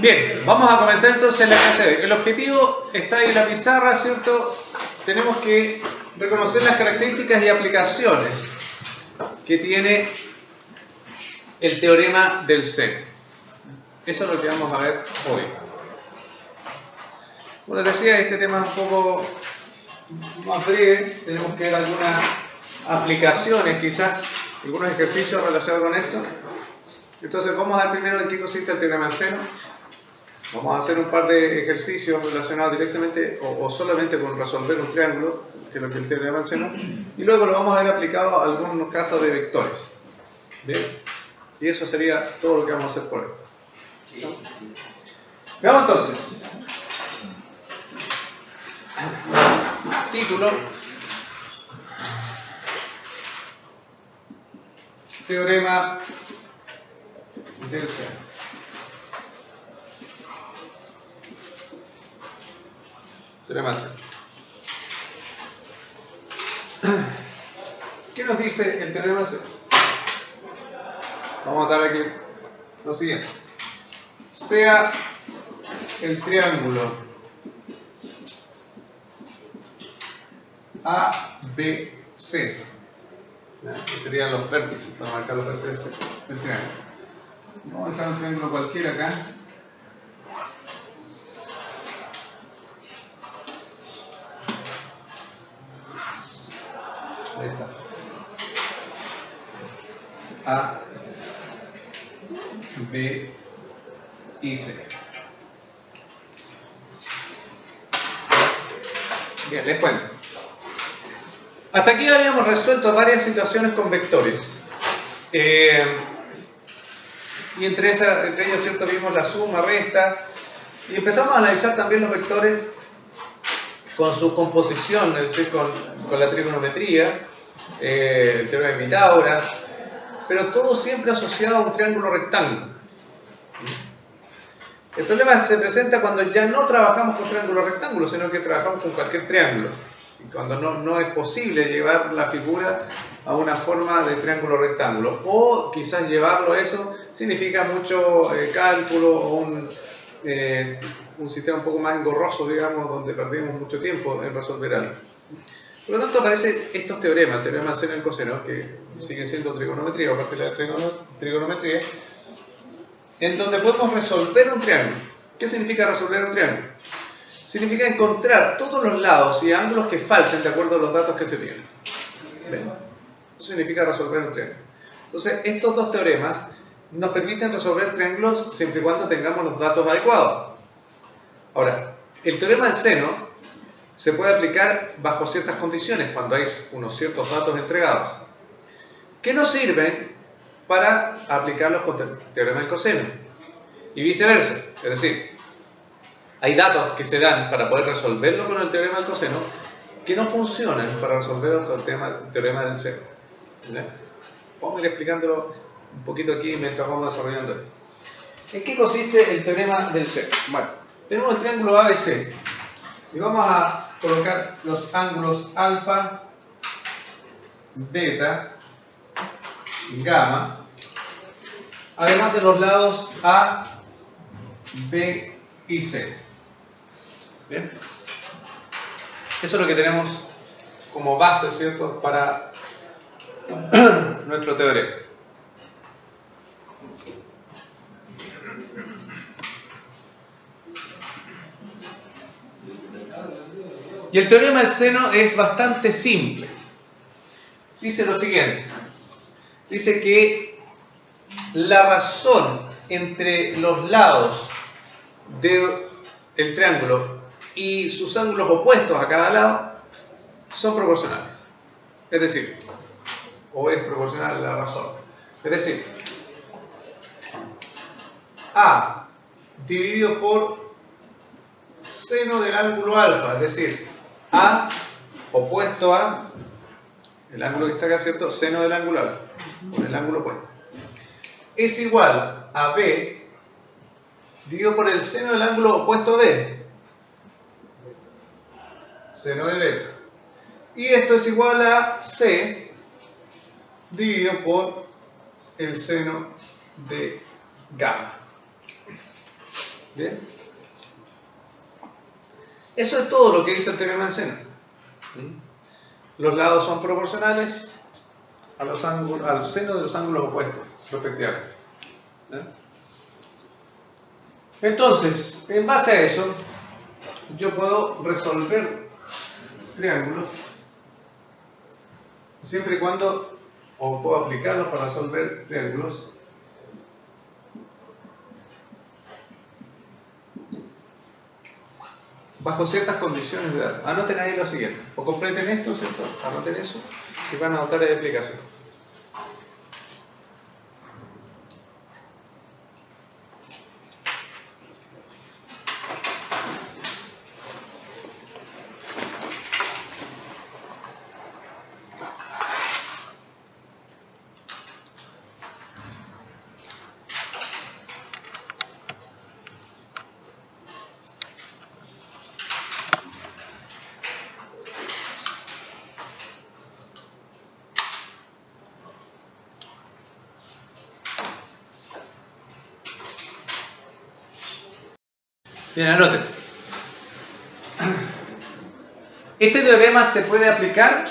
Bien, vamos a comenzar entonces la clase de hoy. El objetivo está ahí en la pizarra, ¿cierto? Tenemos que reconocer las características y aplicaciones que tiene el teorema del seno. Eso es lo que vamos a ver hoy. Como les decía, este tema es un poco más breve. Tenemos que ver algunas aplicaciones, quizás algunos ejercicios relacionados con esto. Entonces vamos a ver primero en qué consiste el teorema del seno. Vamos a hacer un par de ejercicios relacionados directamente o solamente con resolver un triángulo, que es lo que el teorema del seno, y luego lo vamos a ver aplicado a algunos casos de vectores. ¿Bien? Y eso sería todo lo que vamos a hacer por hoy. Veamos entonces. Título: Teorema del seno. Teorema del seno. ¿Qué nos dice el teorema del seno? Vamos a dar aquí lo siguiente. Sea el triángulo ABC, que serían los vértices, para marcar los vértices del triángulo. Vamos a dejar un triángulo cualquiera acá. Ahí está. A, B y C. Bien, les cuento. Hasta aquí habíamos resuelto varias situaciones con vectores. Y entre ellos, ¿cierto? Vimos la suma, resta. Y empezamos a analizar también los vectores con su composición, es decir, con la trigonometría, el teorema de Pitágoras, pero todo siempre asociado a un triángulo rectángulo. El problema se presenta cuando ya no trabajamos con triángulo rectángulo, sino que trabajamos con cualquier triángulo. Y cuando no es posible llevar la figura a una forma de triángulo rectángulo. O quizás llevarlo a eso significa mucho cálculo o un sistema un poco más engorroso, digamos, donde perdimos mucho tiempo en resolver algo. Por lo tanto, aparecen estos teoremas, el teorema del seno y el coseno, que siguen siendo trigonometría o parte de la trigonometría, en donde podemos resolver un triángulo. ¿Qué significa resolver un triángulo? Significa encontrar todos los lados y ángulos que falten de acuerdo a los datos que se tienen. ¿Ven? Eso significa resolver un triángulo. Entonces, estos dos teoremas nos permiten resolver triángulos siempre y cuando tengamos los datos adecuados. Ahora, el teorema del seno se puede aplicar bajo ciertas condiciones, cuando hay unos ciertos datos entregados, que no sirven para aplicarlos con el teorema del coseno. Y viceversa. Es decir, hay datos que se dan para poder resolverlo con el teorema del coseno que no funcionan para resolverlo con el teorema del seno. ¿Vale? Vamos a ir explicándolo un poquito aquí mientras vamos desarrollando esto. ¿En qué consiste el teorema del seno? Bueno, tenemos el triángulo ABC y vamos a colocar los ángulos alfa, beta, gamma, además de los lados A, B y C. ¿Bien? Eso es lo que tenemos como base, ¿cierto?, para nuestro teorema. Y el teorema del seno es bastante simple. Dice lo siguiente. Dice que la razón entre los lados del triángulo y sus ángulos opuestos a cada lado son proporcionales. Es decir, o es proporcional la razón. Es decir, A dividido por seno del ángulo alfa, es decir, A opuesto a el ángulo que está acá, ¿cierto? Seno del ángulo alfa, con el ángulo opuesto, es igual a B dividido por el seno del ángulo opuesto a B, seno de beta. Y esto es igual a C dividido por el seno de gamma. ¿Bien? Eso es todo lo que dice el teorema del seno. Los lados son proporcionales a los ángulos, al seno de los ángulos opuestos, respectivamente. Entonces, en base a eso, yo puedo resolver triángulos siempre y cuando, o puedo aplicarlos para resolver triángulos bajo ciertas condiciones de datos. Anoten ahí lo siguiente, o completen esto, ¿cierto? Anoten eso y van a anotar la explicación. Bien, anoten. Este teorema se puede aplicar.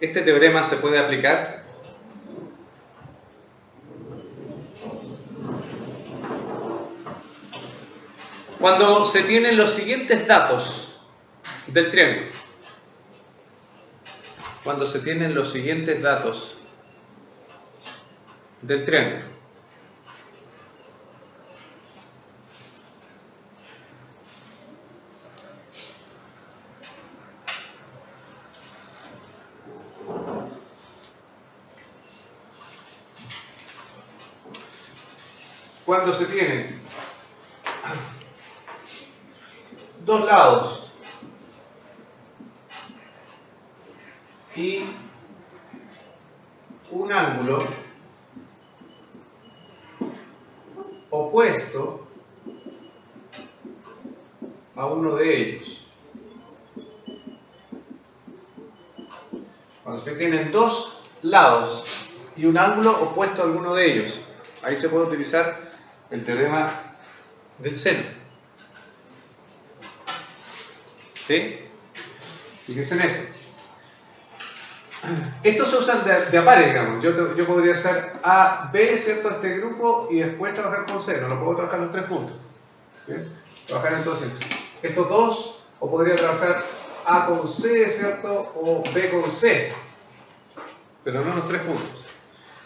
Este teorema se puede aplicar cuando se tienen los siguientes datos del triángulo. Cuando se tienen los siguientes datos del triángulo. Cuando se tienen dos lados y un ángulo opuesto a uno de ellos. Cuando se tienen dos lados y un ángulo opuesto a alguno de ellos, ahí se puede utilizar el teorema del seno. ¿Sí? Fíjense en esto. Estos se usan de a pares, digamos. Yo podría hacer A, B, ¿cierto? Este grupo y después trabajar con C. No lo puedo trabajar los tres puntos. ¿Bien? Trabajar entonces estos dos, o podría trabajar A con C, ¿cierto? O B con C. Pero no los tres puntos.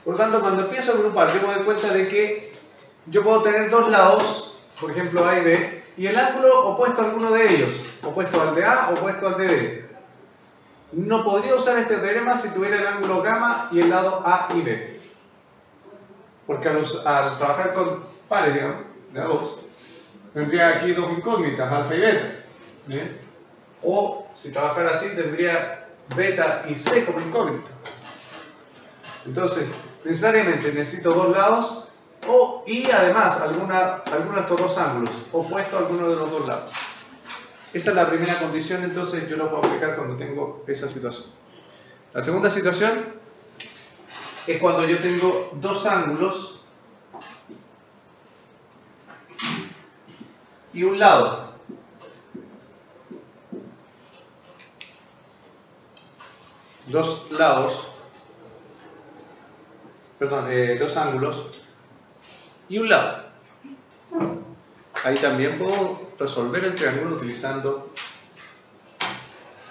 Por lo tanto, cuando empiezo a agrupar, yo me doy cuenta de que yo puedo tener dos lados, por ejemplo A y B, y el ángulo opuesto a alguno de ellos, opuesto al de A, opuesto al de B. No podría usar este teorema si tuviera el ángulo gamma y el lado A y B. Porque al trabajar con pares, digamos, de a dos, tendría aquí dos incógnitas, alfa y beta. ¿Bien? O si trabajara así, tendría beta y C como incógnita. Entonces, necesariamente necesito dos lados y además alguno de estos dos ángulos opuesto a alguno de los dos lados. Esa es la primera condición, entonces yo lo puedo aplicar cuando tengo esa situación. La segunda situación es cuando yo tengo dos ángulos y un lado. Dos ángulos y un lado. Ahí también puedo resolver el triángulo utilizando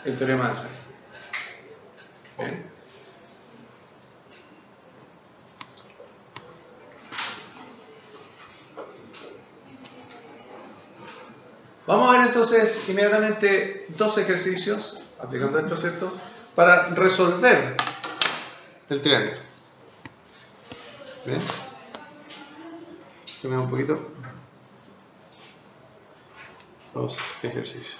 el teorema del seno. ¿Bien? Vamos a ver entonces inmediatamente dos ejercicios, aplicando esto, ¿cierto?, para resolver el triángulo. ¿Bien? Ponemos un poquito los ejercicios.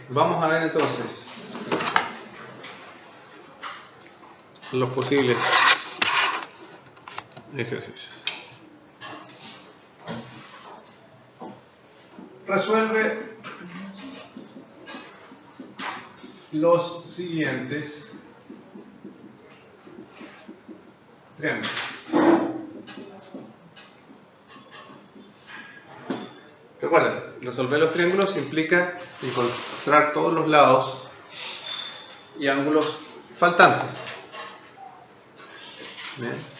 Vamos a ver entonces los posibles ejercicios. Resuelve los siguientes triángulos. Recuerden, resolver los triángulos implica encontrar todos los lados y ángulos faltantes. ¿Bien?